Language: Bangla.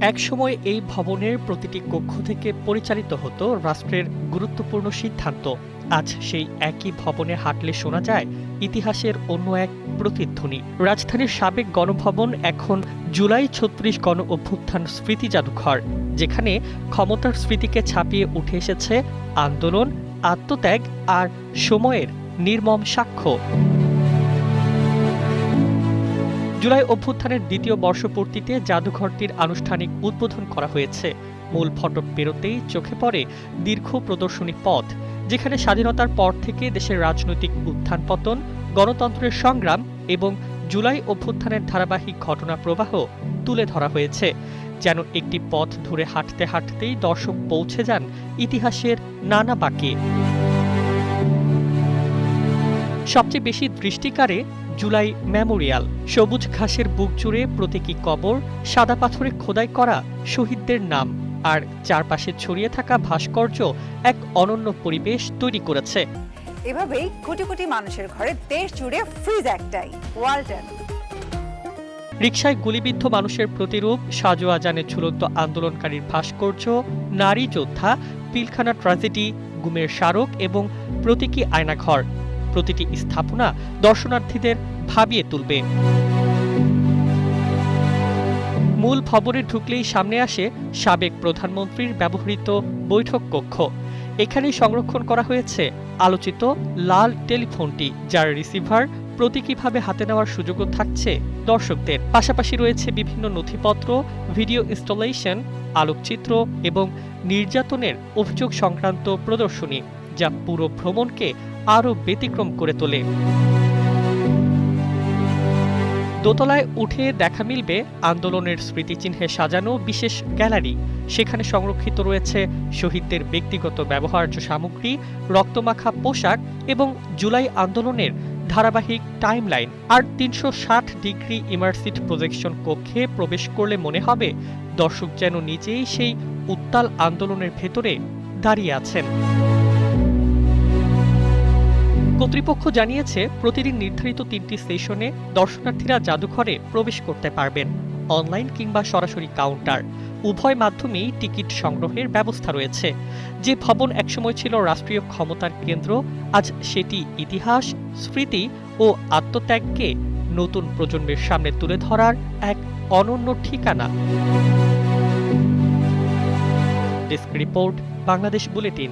একসময় এই ভবনের প্রতিটি কক্ষ থেকে পরিচালিত হতো রাষ্ট্রের গুরুত্বপূর্ণ সিদ্ধান্ত। আজ সেই একই ভবনে হাঁটলে শোনা যায় ইতিহাসের অন্য এক প্রতিধ্বনি। রাজধানীর সাবেক গণভবন এখন জুলাই ৩৬ গণ অভ্যুত্থান স্মৃতি জাদুঘর, যেখানে ক্ষমতার স্মৃতিকে ছাপিয়ে উঠে এসেছে আন্দোলন, আত্মত্যাগ আর সময়ের নির্মম সাক্ষ্য। জুলাই অভ্যুত্থানের দ্বিতীয় বর্ষপূর্তিতে জাদুঘরটির আনুষ্ঠানিক উদ্বোধন করা হয়েছে। মূল ফটক পেরোতেই চোখে পড়ে দীর্ঘ প্রদর্শনী পথ, যেখানে স্বাধীনতার পর থেকে দেশের রাজনৈতিক উত্থান পতন, গণতন্ত্রের সংগ্রাম এবং জুলাই অভ্যুত্থানের ধারাবাহিক ঘটনা প্রবাহ তুলে ধরা হয়েছে। যেন একটি পথ ধরে হাঁটতে হাঁটতেই দর্শক পৌঁছে যান ইতিহাসের নানা বাঁকে। সবচেয়ে বেশি দৃষ্টি কাড়ে জুলাই মেমোরিয়াল। সবুজ ঘাসের বুক জুড়ে প্রতীকী কবর, সাদা পাথরে খোদাই করা শহীদদের নাম আর চারপাশে ছড়িয়ে থাকা ভাস্কর্য এক অনন্য পরিবেশ তৈরি করেছে। এভাবেই কোটি কোটি মানুষের ঘরে দেশ জুড়ে ফ্রিজ একটাই, ওয়ালটন। রিকশায় গুলিবিদ্ধ মানুষের প্রতিরূপ, সাজোয়া জানে ঝুলন্ত আন্দোলনকারীর ভাস্কর্য, নারী যোদ্ধা, পিলখানা ট্র্যাজেডি, গুমের স্মারক এবং প্রতীকী আয়নাঘর। প্রতিটি স্থাপনা দর্শনার্থীদের ভাবিয়ে তুলবে। মূল ভবনে ঢুকলেই সামনে আসে সাবেক প্রধানমন্ত্রীর ব্যবহৃত বৈঠক কক্ষ। এখানেই সংরক্ষণ করা হয়েছে আলোচিত লাল টেলিফোনটি, যার রিসিভার প্রতীকীভাবে হাতে নেওয়ার সুযোগও থাকছে দর্শকদের। পাশাপাশি রয়েছে বিভিন্ন নথিপত্র, ভিডিও ইনস্টলেশন, আলোকচিত্র এবং নির্যাতনের অভিযোগ সংক্রান্ত প্রদর্শনী, যা পুরো ভ্রমণকে আরও ব্যতিক্রম করে তোলে। দোতলায় উঠে দেখা মিলবে আন্দোলনের স্মৃতিচিহ্নে সাজানো বিশেষ গ্যালারি। সেখানে সংরক্ষিত রয়েছে শহীদদের ব্যক্তিগত ব্যবহার্য সামগ্রী, রক্তমাখা পোশাক এবং জুলাই আন্দোলনের ধারাবাহিক টাইমলাইন। আর ৩৬০ ডিগ্রি ইমার্সিভ প্রজেকশন কক্ষে প্রবেশ করলে মনে হবে দর্শক যেন নিজেই সেই উত্তাল আন্দোলনের ভেতরে দাঁড়িয়ে আছেন। কর্তৃপক্ষ জানিয়েছে, প্রতিদিন নির্ধারিত ৩টি সেশনে দর্শনার্থীরা জাদুঘরে প্রবেশ করতে পারবেন। অনলাইন কিংবা সরাসরি কাউন্টার উভয় মাধ্যমেই টিকিট সংগ্রহের ব্যবস্থা রয়েছে। যে ভবন একসময় ছিল রাষ্ট্রীয় ক্ষমতার কেন্দ্র, আজ সেটি ইতিহাস, স্মৃতি ও আত্মত্যাগকে নতুন প্রজন্মের সামনে তুলে ধরার এক অনন্য ঠিকানা। Desk report, Bangladesh bulletin.